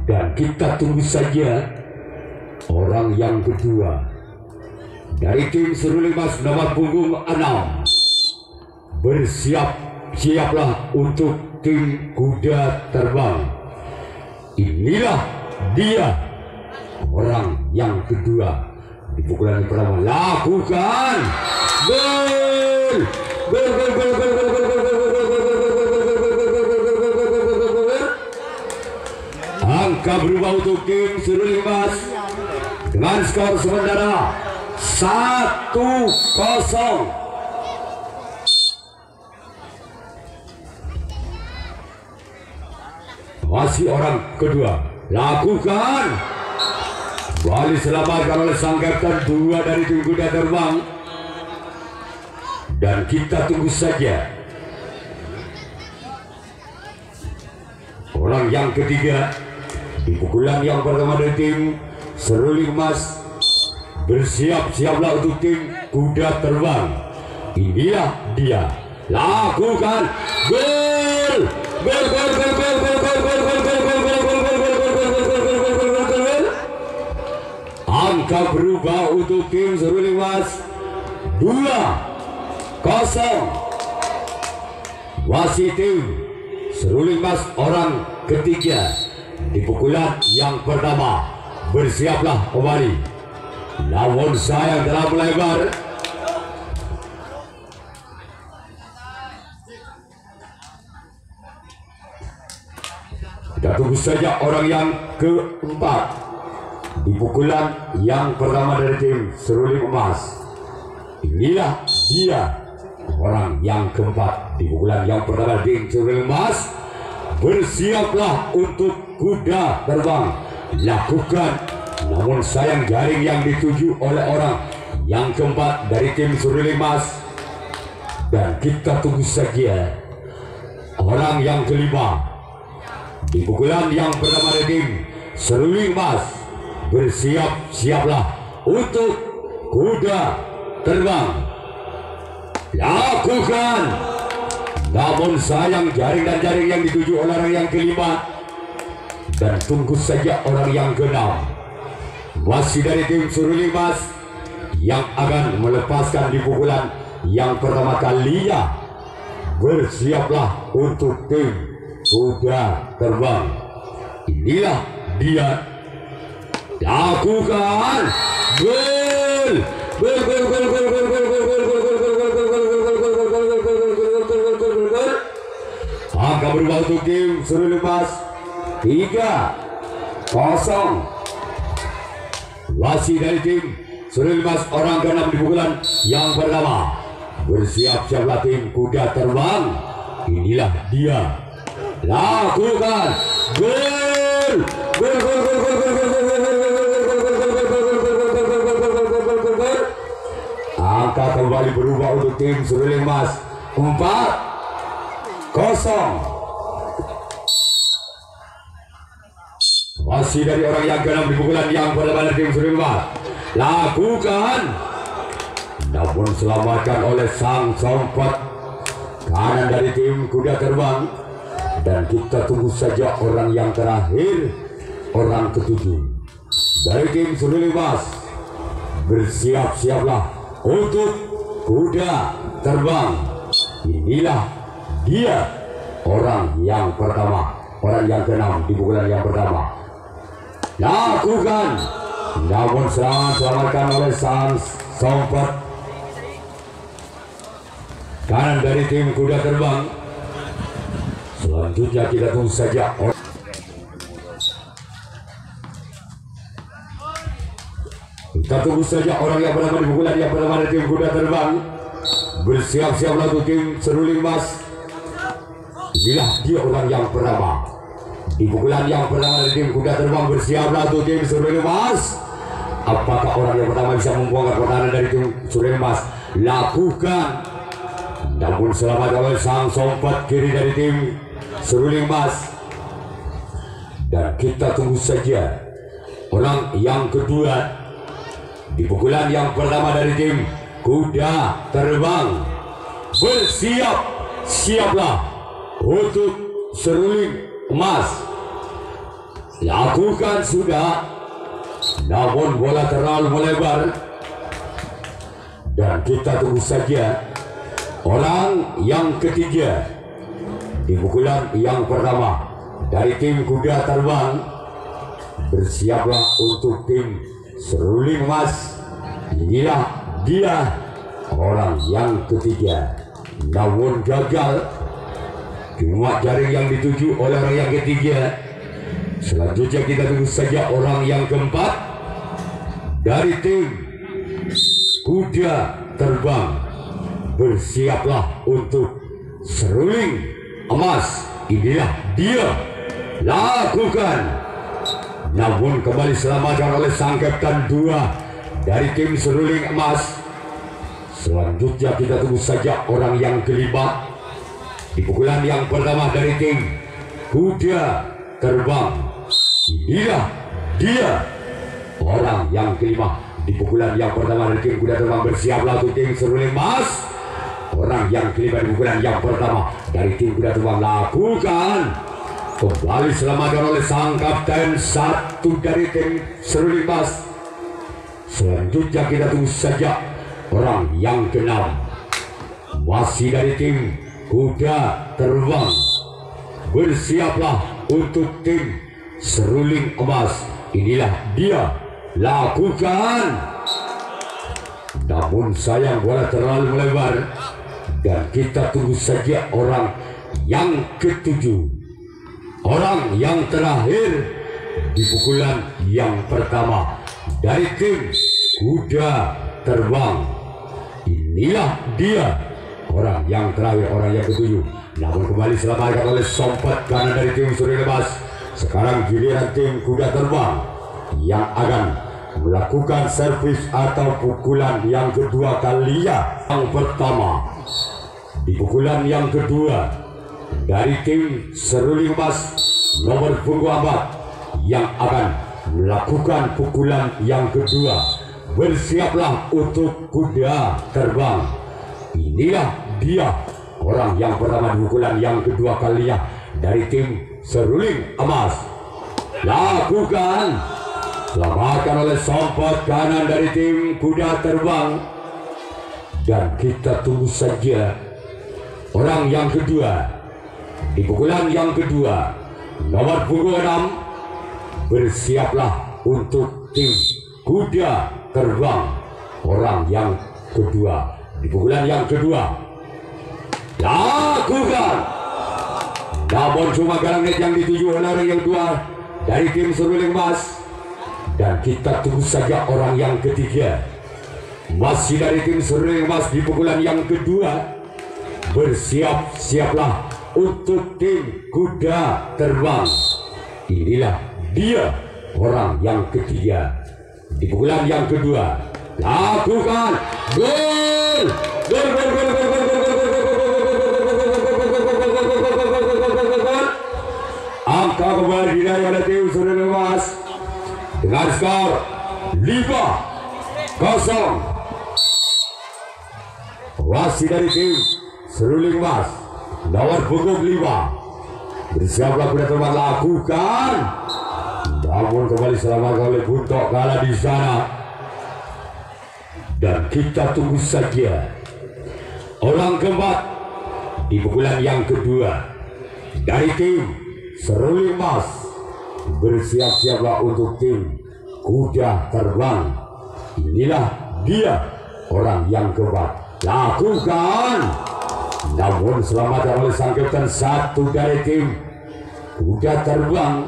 Dan kita tunggu saja orang yang kedua dari tim Seruling Mas nomor punggung 6. Bersiap-siaplah untuk tim kuda terbang. Inilah dia orang yang kedua. Di pukulan yang pertama lakukan gol. Angka berubah untuk tim Seruling Mas dengan skor sementara 1-0. Masih orang kedua lakukan, kembali selamatkan oleh sang kapten 2 dari tim kuda terbang. Dan kita tunggu saja orang yang ketiga di pukulan yang pertama dari tim Seruling Mas. Bersiap-siaplah untuk tim kuda terbang. Inilah dia, lakukan gol. Angka berubah untuk tim Seruling Mas 2-0. Masih tim Seruling Mas orang ketiga di pukulan yang pertama. Bersiaplah kembali, lawan saya telah melebar. Kita tunggu saja orang yang keempat di pukulan yang pertama dari tim Seruling Emas. Inilah dia orang yang keempat di pukulan yang pertama tim Seruling Emas. Bersiaplah untuk kuda terbang. Lakukan, namun sayang jaring yang dituju oleh orang yang keempat dari tim Seruling Emas. Dan kita tunggu saja orang yang kelima di pukulan yang pertama dari tim Seruling Emas. Bersiap-siaplah untuk kuda terbang. Lakukan, namun sayang jaring yang dituju oleh orang yang kelima. Dan tunggu saja orang yang keenam, masih dari tim Seruling Emas, yang akan melepaskan di pukulan yang pertama kalinya. Bersiaplah untuk tim kuda terbang. Inilah dia, lakukan gol. Angka berubah untuk tim Seruling Emas 3-0. Masih dari tim Seruling Emas orang ke-6 di pukulan yang pertama. Bersiap-siaplah tim kuda terbang. Inilah dia, lakukan gol. Angka kembali berubah untuk tim Seruling Emas 4-0. Masih dari orang yang ke-6 di pukulan yang pertama dari tim Seruling Emas. Lakukan, namun selamatkan oleh sang sompat kanan dari tim kuda terbang. Dan kita tunggu saja orang yang terakhir, orang ketujuh dari tim Seruling Emas. Bersiap-siaplah untuk kuda terbang. Inilah dia orang yang pertama, orang yang ke-6 di pukulan yang pertama. Lakukan, namun selamatkan oleh sang sompat kanan dari tim kuda terbang. Selanjutnya kita tunggu saja orang yang pertama di pukulan yang pertama dari tim kuda terbang. Bersiap-siaplah untuk tim Seruling Emas. Inilah dia orang yang pertama di pukulan yang pertama dari tim kuda terbang. Bersiaplah untuk tim Seruling Emas. Apakah orang yang pertama bisa membongkar pertahanan dari tim Seruling Emas? Lakukan, namun selamat oleh sang sompat kiri dari tim Seruling Emas. Dan kita tunggu saja orang yang kedua di pukulan yang pertama dari tim kuda terbang. Bersiap-siaplah untuk Seruling Emas. Lakukan sudah, namun bola terlalu melebar. Dan kita tunggu saja orang yang ketiga di pukulan yang pertama dari tim kuda terbang. Bersiaplah untuk tim seruling emas. Inilah dia orang yang ketiga, namun gagal. Cuma jaring yang dituju oleh orang yang ketiga. Selanjutnya kita tunggu saja orang yang keempat dari tim kuda terbang. Bersiaplah untuk seruling emas. Inilah dia, lakukan. Namun kembali selamatkan oleh sang kapten 2 dari tim seruling emas. Selanjutnya kita tunggu saja orang yang kelima di pukulan yang pertama dari tim kuda terbang. Inilah dia orang yang kelima di pukulan yang pertama dari tim kuda terbang. Bersiaplah untuk tim seruling emas. Orang yang kelima di pukulan yang pertama dari tim kuda terbang, lakukan. Kembali selamatkan oleh sang kapten 1 dari tim seruling emas. Selanjutnya kita tunggu saja orang yang keenam, masih dari tim kuda terbang. Bersiaplah untuk tim seruling emas. Inilah dia, lakukan. Namun sayang bola terlalu melebar. Dan kita tunggu saja orang yang ketujuh, orang yang terakhir di pukulan yang pertama dari tim kuda terbang. Inilah dia orang yang terakhir, orang yang ketujuh. Namun kembali selamatkan oleh sompat kanan dari tim seruling emas. Sekarang giliran tim kuda terbang yang akan melakukan servis atau pukulan yang kedua kalinya. Yang pertama di pukulan yang kedua dari tim seruling emas nomor punggung 4 yang akan melakukan pukulan yang kedua. Bersiaplah untuk kuda terbang. Inilah dia orang yang pertama di pukulan yang kedua kalinya dari tim seruling emas. Lakukan. Selamatkan oleh sompat kanan dari tim kuda terbang. Dan kita tunggu saja orang yang kedua di pukulan yang kedua nomor punggung 6. Bersiaplah untuk tim kuda terbang. Orang yang kedua di pukulan yang kedua, lakukan. Namun cuma garang net yang dituju oleh orang yang kedua dari tim seruling emas. Dan kita tunggu saja orang yang ketiga, masih dari tim seruling emas di pukulan yang kedua. Bersiaplah untuk tim kuda terbang. Inilah dia orang yang ketiga di pukulan yang kedua. Lakukan. Gol. Gol, gol, gol, gol, gol, gol, gol. Angka kembali diraih oleh tim seruling emas dengan skor 5-0. Masih dari tim seruling emas nomor punggung 5. Bersiaplah kuda terbang, lakukan. Namun kembali selamat oleh Buntok kalah di sana. Dan kita tunggu saja orang keempat di pukulan yang kedua dari tim seruling emas. Bersiap-siaplah untuk tim kuda terbang. Inilah dia orang yang keempat. Lakukan. Namun selamatkan oleh sang kapten 1 dari tim kuda terbang.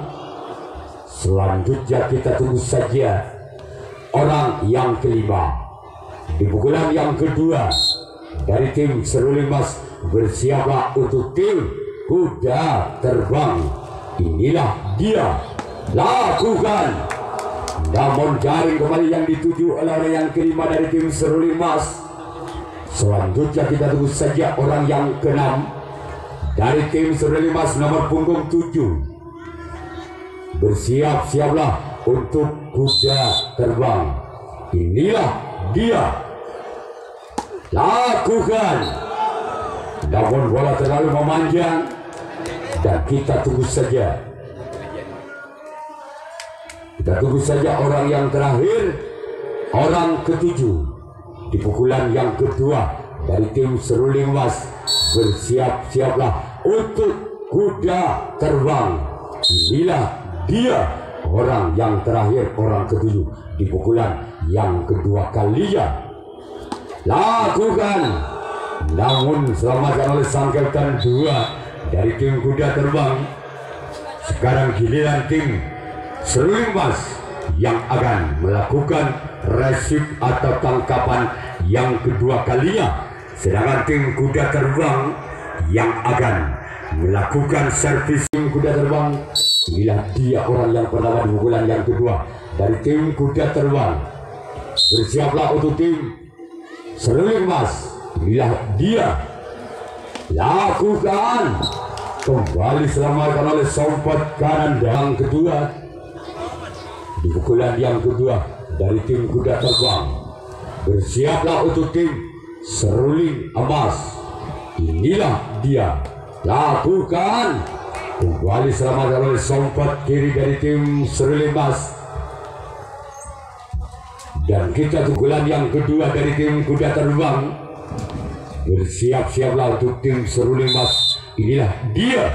Selanjutnya kita tunggu saja orang yang kelima di pukulan yang kedua dari tim seruling emas. Bersiaplah untuk tim kuda terbang. Inilah dia, lakukan. Namun jaring kembali yang dituju oleh orang yang kelima dari tim seruling emas. Selanjutnya kita tunggu saja orang yang keenam dari tim seruling emas nomor punggung 7. Bersiap-siaplah untuk kuda terbang. Inilah dia, lakukan. Namun bola terlalu memanjang dan kita tunggu saja Kita tunggu saja orang yang terakhir, orang ketujuh di pukulan yang kedua dari tim Seruling Mas. Bersiap-siaplah untuk kuda terbang. Inilah dia orang yang terakhir, orang ketujuh di pukulan yang kedua kalinya. Lakukan. Namun selamatkan oleh sang kapten 2 dari tim kuda terbang. Sekarang giliran tim Seruling Mas yang akan melakukan resip atau tangkapan yang kedua kalinya. Sedangkan tim kuda terbang yang akan melakukan servis. Tim kuda terbang, inilah dia orang yang pertama di pukulan yang kedua dari tim kuda terbang. Bersiaplah untuk tim Seruling Mas. Inilah dia. Lakukan. Kembali selamatkan oleh sompat kanan yang kedua di pukulan yang kedua dari tim kuda terbang. Bersiaplah untuk tim Seruling Mas. Inilah dia. Lakukan. Kembali selamatkan oleh sompat kiri dari tim Seruling Mas. Dan kita pukulan yang kedua dari tim kuda terbang. Bersiap-siaplah untuk tim Seruling Mas. Inilah dia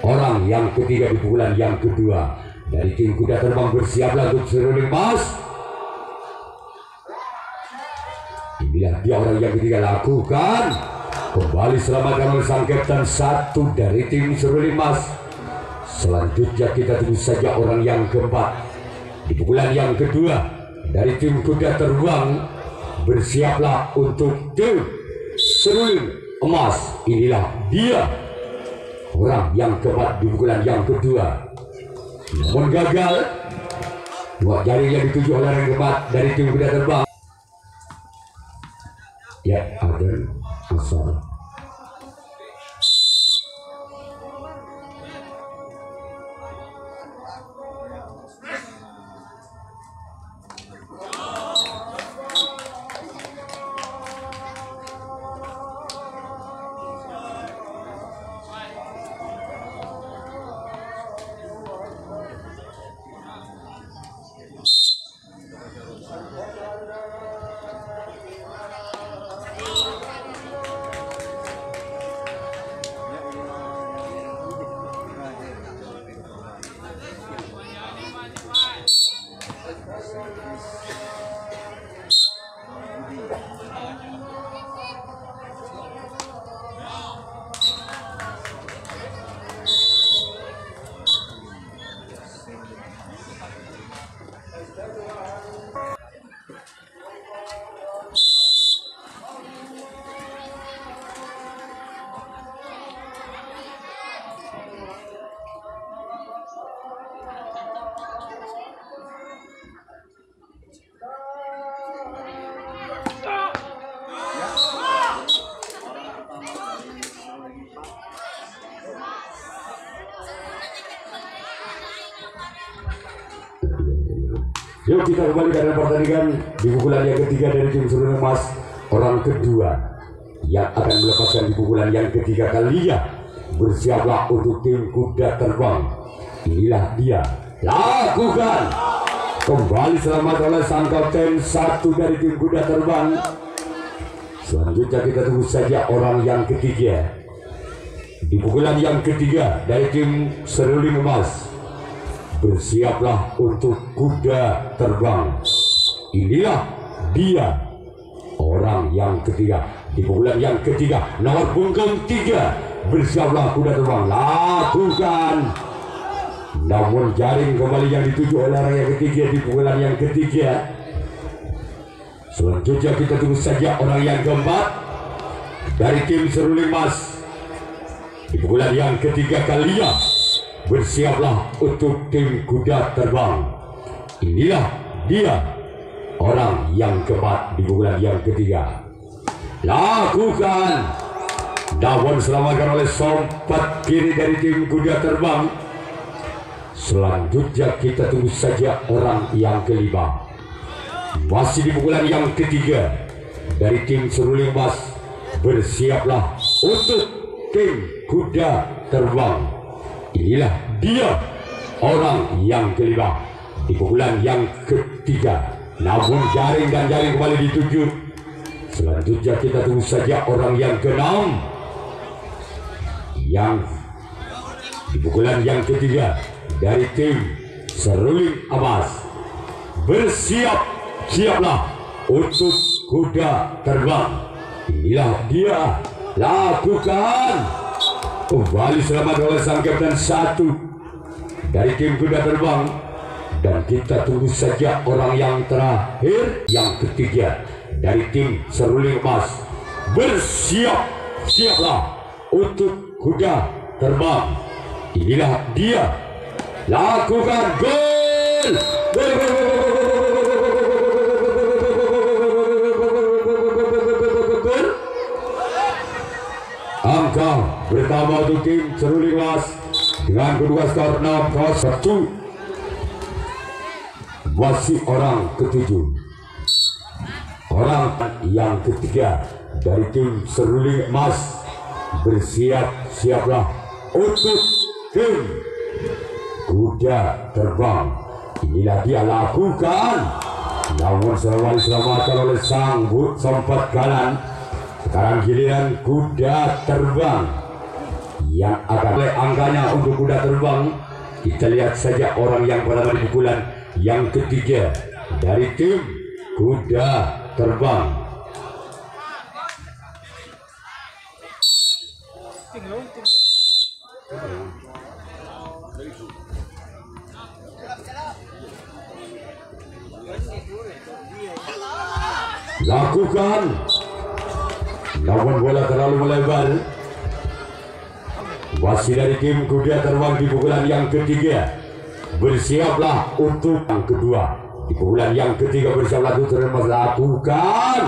orang yang ketiga di pukulan yang kedua dari tim kuda terbang. Bersiaplah untuk Seruling Mas. Inilah dia orang yang ketiga. Lakukan. Kembali selamatkan oleh sang kapten 1 dari tim Seruling Mas. Selanjutnya kita tunggu saja orang yang keempat di pukulan yang kedua dari tim kuda terbang. Bersiaplah untuk tim Seruling Emas. Inilah dia orang yang keempat di pukulan yang kedua. Namun gagal. Dua jaring yang dituju oleh orang keempat dari tim kuda terbang. Ya, ada masalah. Yuk kita kembali ke pertandingan di pukulan yang ketiga dari tim Seruling Mas. Orang kedua yang akan melepaskan di pukulan yang ketiga kalinya. Bersiaplah untuk tim kuda terbang. Inilah dia. Lakukan. Kembali selamat oleh sang kapten 1 dari tim kuda terbang. Selanjutnya kita tunggu saja orang yang ketiga di pukulan yang ketiga dari tim Seruling Mas. Bersiaplah untuk kuda terbang. Inilah dia orang yang ketiga di pukulan yang ketiga, nomor punggung 3. Bersiaplah kuda terbang. Lakukan. Namun jaring kembali yang dituju oleh orang yang ketiga di pukulan yang ketiga. Selanjutnya kita tunggu saja orang yang keempat dari tim Seruling Mas di pukulan yang ketiga kalinya. Bersiaplah untuk tim kuda terbang. Inilah dia orang yang keempat di pukulan yang ketiga. Lakukan. Namun selamatkan oleh sompat kiri dari tim kuda terbang. Selanjutnya kita tunggu saja orang yang kelima. Masih di pukulan yang ketiga dari tim Seruling Mas. Bersiaplah untuk tim kuda terbang. Inilah dia orang yang kelima di pukulan yang ketiga. Namun jaring dan jaring kembali dituju. Selanjutnya kita tunggu saja orang yang keenam, yang di pukulan yang ketiga dari tim Seruling Emas. Siaplah untuk kuda terbang. Inilah dia, lakukan. Kembali selamat oleh sang kapten satu dari tim kuda terbang. Dan kita tunggu saja orang yang terakhir, yang ketiga dari tim Seruling Emas. Siaplah untuk kuda terbang. Inilah dia, lakukan. Gol. Angka bertambah untuk tim Seruling Emas dengan kedua skor 6-1. Masih orang ketujuh, orang yang ketiga dari tim Seruling Emas. Siaplah untuk tim kuda terbang. Inilah dia, lakukan. Namun selamatkan oleh sang sempat kanan. Sekarang giliran kuda terbang yang akan oleh angkanya untuk kuda terbang. Kita lihat saja orang yang pertama di pukulan yang ketiga dari tim kuda terbang. Lakukan. Namun bola terlalu melebar. Masih dari tim kuda terbang di pukulan yang ketiga. Bersiaplah untuk yang kedua. Di pukulan yang ketiga bersiaplah untuk melakukan.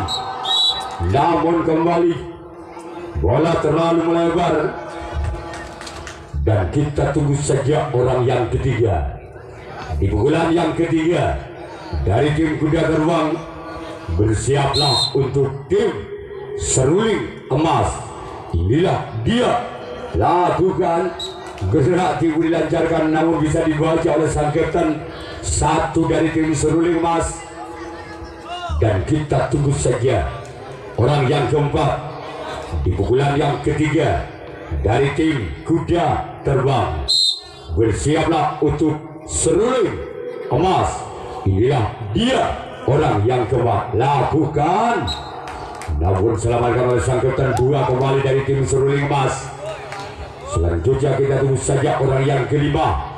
Namun kembali bola terlalu melebar. Dan kita tunggu saja orang yang ketiga. Di pukulan yang ketiga dari tim kuda terbang. Bersiaplah untuk tim Seruling Emas. Inilah dia, lakukan. Gerak tibu dilancarkan, namun bisa dibaca oleh sang kapten satu dari tim Seruling Emas. Dan kita tunggu saja orang yang keempat di pukulan yang ketiga dari tim kuda terbang. Bersiaplah untuk Seruling Emas. Inilah dia, orang yang keempat, lakukan. Namun selamatkan oleh sang kapten dua kembali dari tim Seruling Emas. Selanjutnya kita tunggu saja orang yang kelima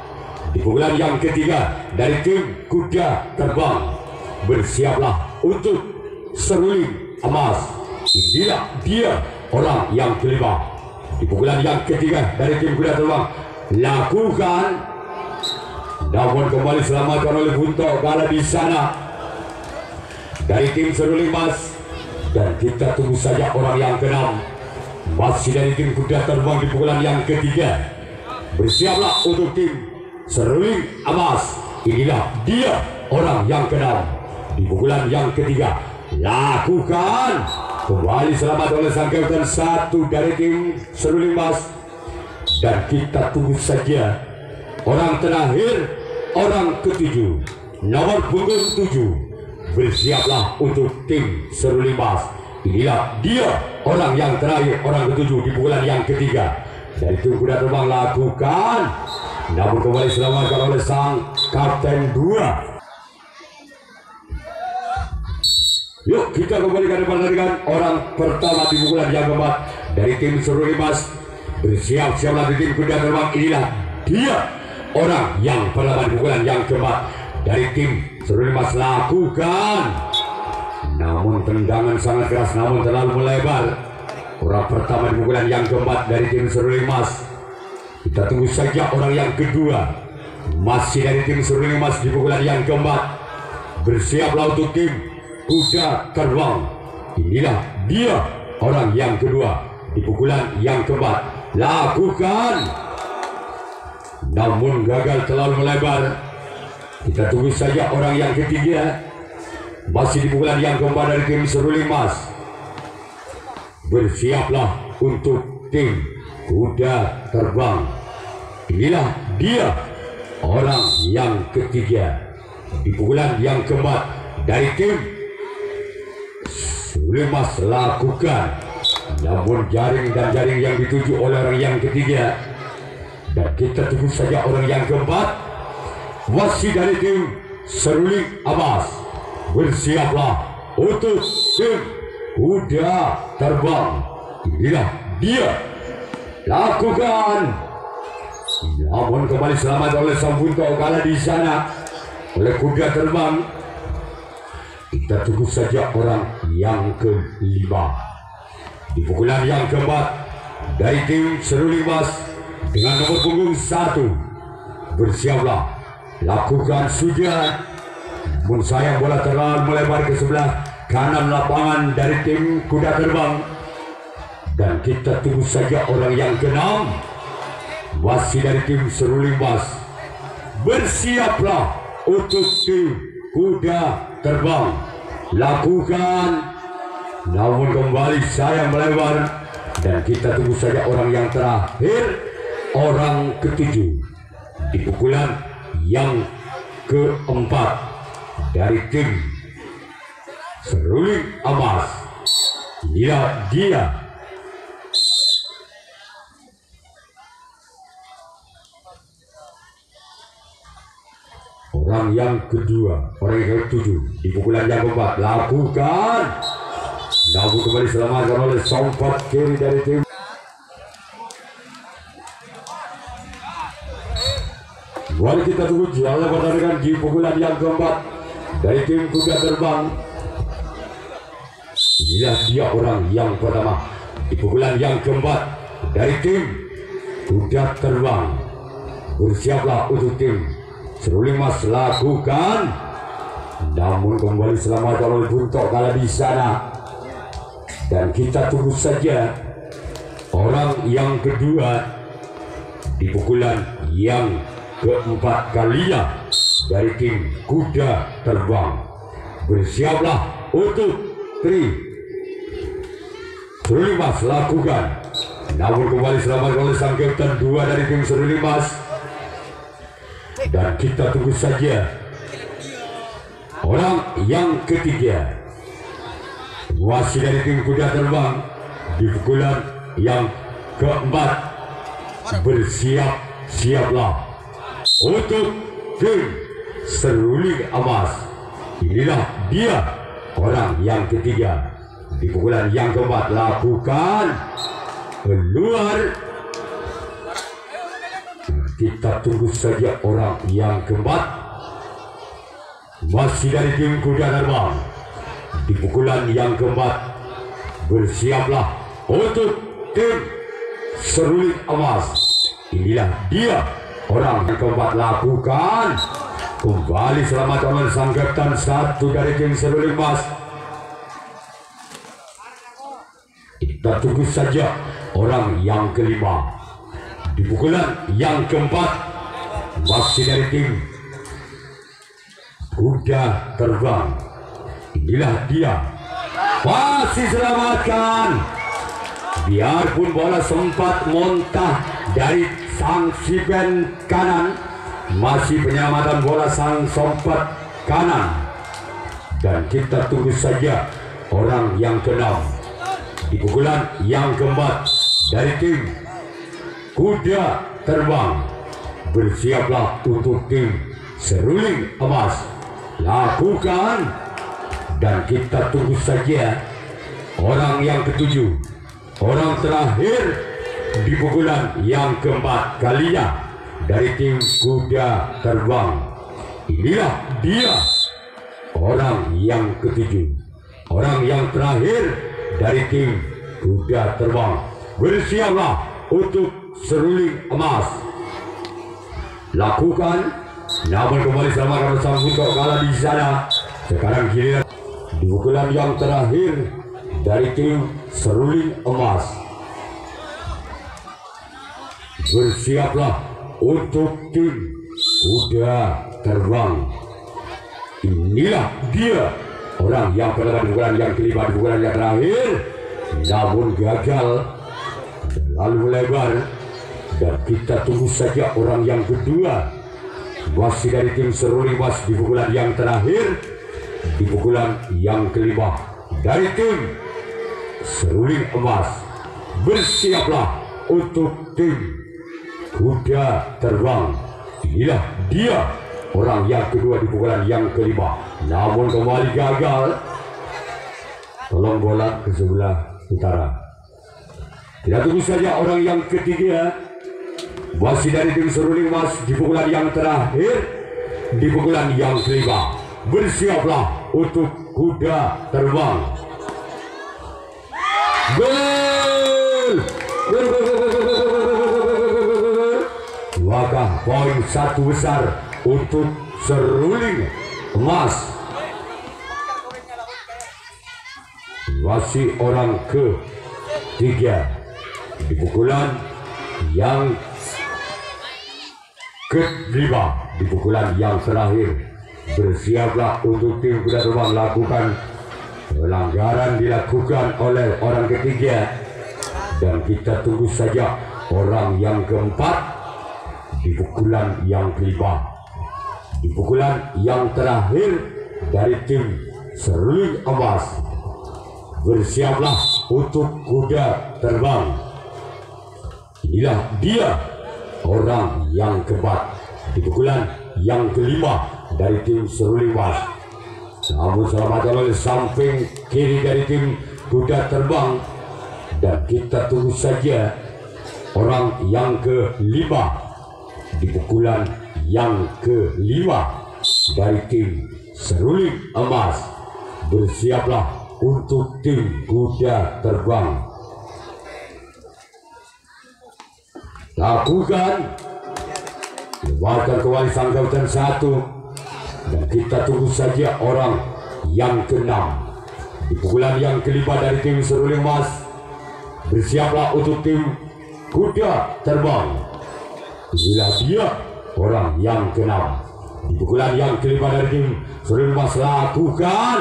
di pukulan yang ketiga dari tim kuda terbang. Bersiaplah untuk Seruling Emas. Inilah dia, orang yang kelima di pukulan yang ketiga dari tim kuda terbang. Lakukan. Namun kembali selamatkan oleh Bunto Gala di sana dari tim Seruling Emas. Dan kita tunggu saja orang yang keenam, masih dari tim kuda terbang di pukulan yang ketiga. Bersiaplah untuk tim Seruling Emas. Inilah dia, orang yang keenam di pukulan yang ketiga. Lakukan. Kembali selamat oleh sang kapten satu dari tim Seruling Emas. Dan kita tunggu saja orang terakhir, orang ketujuh, nomor punggung 7. Bersiaplah untuk tim Seruling Emas. Inilah dia, orang yang terakhir, orang ketujuh di pukulan yang ketiga dari tim kuda terbang. Lakukan. Namun kembali selamatkan oleh sang kapten 2. Yuk kita kembalikan dengan orang pertama di pukulan yang keempat dari tim Seruling Emas. Bersiap-siaplah di tim kuda terbang. Inilah dia, orang yang pertama di pukulan yang keempat dari tim Seruling Emas. Lakukan. Namun tendangan sangat keras, namun terlalu melebar. Orang pertama di pukulan yang keempat dari tim Seruling Emas. Kita tunggu saja orang yang kedua, masih dari tim Seruling Emas di pukulan yang keempat. Bersiaplah untuk tim kuda terbang. Inilah dia, orang yang kedua di pukulan yang keempat. Lakukan. Namun gagal, terlalu melebar. Kita tunggu saja orang yang ketiga, masih di pukulan yang keempat dari tim Seruling Emas. Bersiaplah untuk tim kuda terbang. Inilah dia, orang yang ketiga di pukulan yang keempat dari tim Seruling Mas lakukan, namun jaring yang dituju oleh orang yang ketiga, dan kita tunggu saja orang yang keempat. Wasit dari tim Seruling Abbas, bersiaplah untuk tim kuda terbang. Inilah dia, lakukan. Namun kembali selamat oleh sang buntok kalah di sana oleh kuda terbang. Kita tunggu saja orang yang kelima di pukulan yang keempat dari tim Seruling Mas dengan nomor punggung 1. Bersiaplah, lakukan sudah. Namun sayang bola terlalu melebar ke sebelah kanan lapangan dari tim kuda terbang. Dan kita tunggu saja orang yang keenam, wasit dari tim Seruling Mas. Bersiaplah untuk tim kuda terbang, lakukan. Namun kembali sayang melebar, dan kita tunggu saja orang yang terakhir, orang ketujuh di pukulan yang keempat dari tim Seruling Abbas. Inilah dia, orang yang kedua, orang yang ketujuh di pukulan yang keempat, lakukan. Namun kembali selamatkan oleh sompat kiri dari tim. Mari kita tunggu jalan pertandingan di pukulan yang keempat dari tim kuda terbang. Inilah dia orang yang pertama di pukulan yang keempat dari tim kuda terbang. Bersiaplah untuk tim Seruling Mas, lakukan. Namun kembali selamat oleh buntok kalah di sana, dan kita tunggu saja orang yang kedua di pukulan yang keempat kalinya dari tim kuda terbang. Bersiaplah untuk tim Seruling Mas, lakukan. Namun kembali selamat oleh sang kapten 2 dari tim Seruling Mas. Dan kita tunggu saja orang yang ketiga, wasit dari tim kuda terbang di pukulan yang keempat. Bersiaplah untuk tim Seruling Abbas. Inilah dia, orang yang ketiga di pukulan yang keempat, lakukan. Keluar. Kita tunggu saja orang yang keempat, masih dari tim kuda terbang di pukulan yang keempat. Bersiaplah untuk tim Seruling Abbas. Inilah dia, orang yang keempat, lakukan. Kembali selamat oleh sang kapten 1 dari tim Seruling Abbas. Kita tunggu saja orang yang kelima di pukulan yang keempat, masih dari tim kuda terbang. Inilah dia, masih selamatkan. Biarpun bola sempat muntah dari sang siben kanan, masih penyelamatan bola sang sompat kanan. Dan kita tunggu saja orang yang keenam di pukulan yang keempat dari tim kuda terbang. Bersiaplah untuk tim Seruling Abbas, lakukan. Dan kita tunggu saja orang yang ketujuh, orang terakhir di pukulan yang keempat kalinya dari tim kuda terbang. Inilah dia, orang yang ketujuh, orang yang terakhir dari tim kuda terbang. Bersiaplah untuk Seruling Abbas, lakukan. Namun kembali selamat bersama buntok kalah di sana. Sekarang giliran di pukulan yang terakhir dari tim Seruling Abbas. Bersiaplah untuk tim kuda terbang. Inilah dia, orang yang pertama di pukulan yang kelima, di pukulan yang terakhir, namun gagal, lalu melebar. Dan kita tunggu saja orang yang kedua masih dari tim seruling emas di pukulan yang terakhir, di pukulan yang kelima dari tim seruling emas. Bersiaplah untuk tim kuda terbang. Inilah dia orang yang kedua di pukulan yang kelima, namun kembali gagal. Tolong bola ke sebelah utara. Kita tunggu saja orang yang ketiga, masih dari tim seruling emas di pukulan yang terakhir, di pukulan yang kelima. Bersiaplah untuk kuda terbang. Gol! Maka poin satu besar untuk seruling emas. Masih orang ketiga di pukulan yang kelima, di pukulan yang terakhir. Bersiaplah untuk tim kuda terbang. Lakukan pelanggaran dilakukan oleh orang ketiga, dan kita tunggu saja orang yang keempat di pukulan yang kelima, di pukulan yang terakhir dari tim seruling emas. Bersiaplah untuk kuda terbang. Inilah dia orang yang keempat di pukulan yang kelima dari tim seruling emas. Namun selamat oleh samping kiri dari tim kuda terbang, dan kita tunggu saja orang yang kelima di pukulan yang kelima dari tim seruling emas. Bersiaplah untuk tim kuda terbang. Lakukan, lebarkan kembali sanggautan satu, dan kita tunggu saja orang yang keenam di pukulan yang kelima dari tim seruling emas. Bersiaplah untuk tim kuda terbang. Inilah dia orang yang keenam di pukulan yang kelima dari tim seruling emas. Lakukan,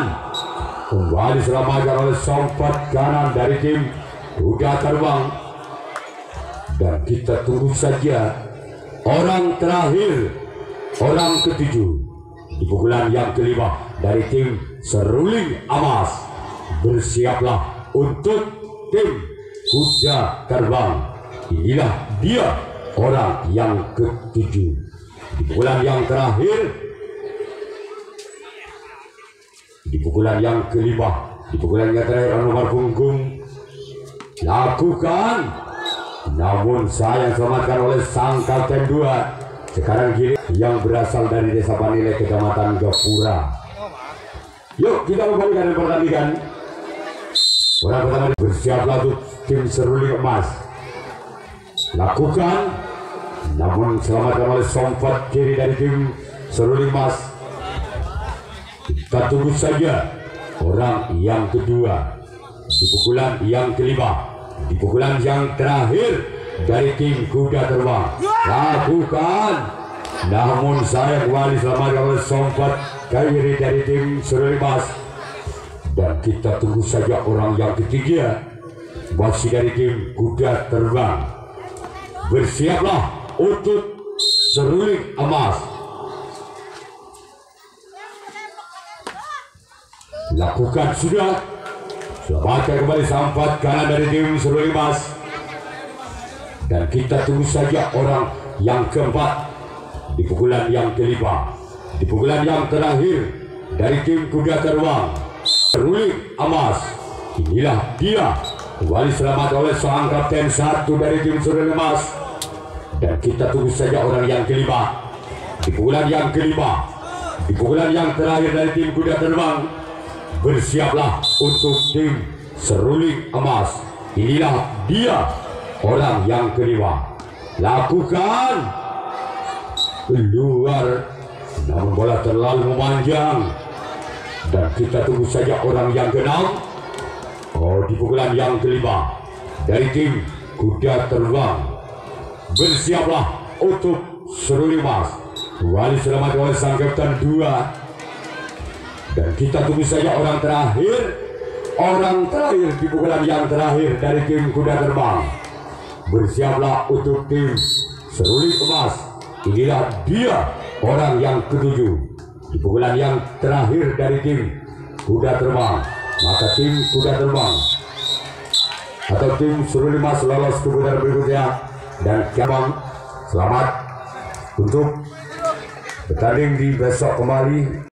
kembali selamatkan oleh sompat kanan dari tim kuda terbang, dan kita tunggu saja orang terakhir, orang ketujuh di pukulan yang kelima dari tim seruling emas. Bersiaplah untuk tim kuda terbang. Inilah dia orang yang ketujuh di pukulan yang terakhir, di pukulan yang kelima, di pukulan yang terakhir nomor punggung. Lakukan, namun sayang selamatkan oleh sang kapten 2 sekarang kiri yang berasal dari Desa Panile, Kecamatan Gapura. Yuk kita kembalikan pertandingan. Orang pertama, bersiaplah untuk tim seruling emas. Lakukan, namun selamatkan oleh sompat kiri dari tim seruling emas. Kita tunggu saja orang yang kedua di pukulan yang kelima, di pukulan yang terakhir dari tim kuda terbang. Lakukan, namun saya kembali selamatkan oleh sompat kiri dari tim seruling emas. Dan kita tunggu saja orang yang ketiga, masih dari tim kuda terbang. Bersiaplah untuk seruling emas. Lakukan sudah. Selamatkan kembali sampat kanan dari tim seruling emas. Dan kita tunggu saja orang yang keempat di pukulan yang kelima, di pukulan yang terakhir dari tim kuda terbang seruling emas. Inilah dia, kembali selamat oleh seorang kapten 1 dari tim seruling emas. Dan kita tunggu saja orang yang kelima di pukulan yang kelima, di pukulan yang terakhir dari tim kuda terbang. Bersiaplah untuk tim seruling emas. Inilah dia orang yang kelima. Lakukan, keluar, namun bola terlalu memanjang. Dan kita tunggu saja orang yang keenam, di pukulan yang kelima dari tim kuda terbang. Bersiaplah untuk seruling emas. Kembali selamat oleh sang kapten 2. Dan kita tunggu saja orang terakhir di pukulan yang terakhir dari tim kuda terbang. Bersiaplah untuk tim seruling emas. Inilah dia orang yang ketujuh di pukulan yang terakhir dari tim kuda terbang. Maka tim kuda terbang atau tim Seruli Mas lolos ke putaran berikutnya, dan cabang selamat untuk bertanding di besok kembali.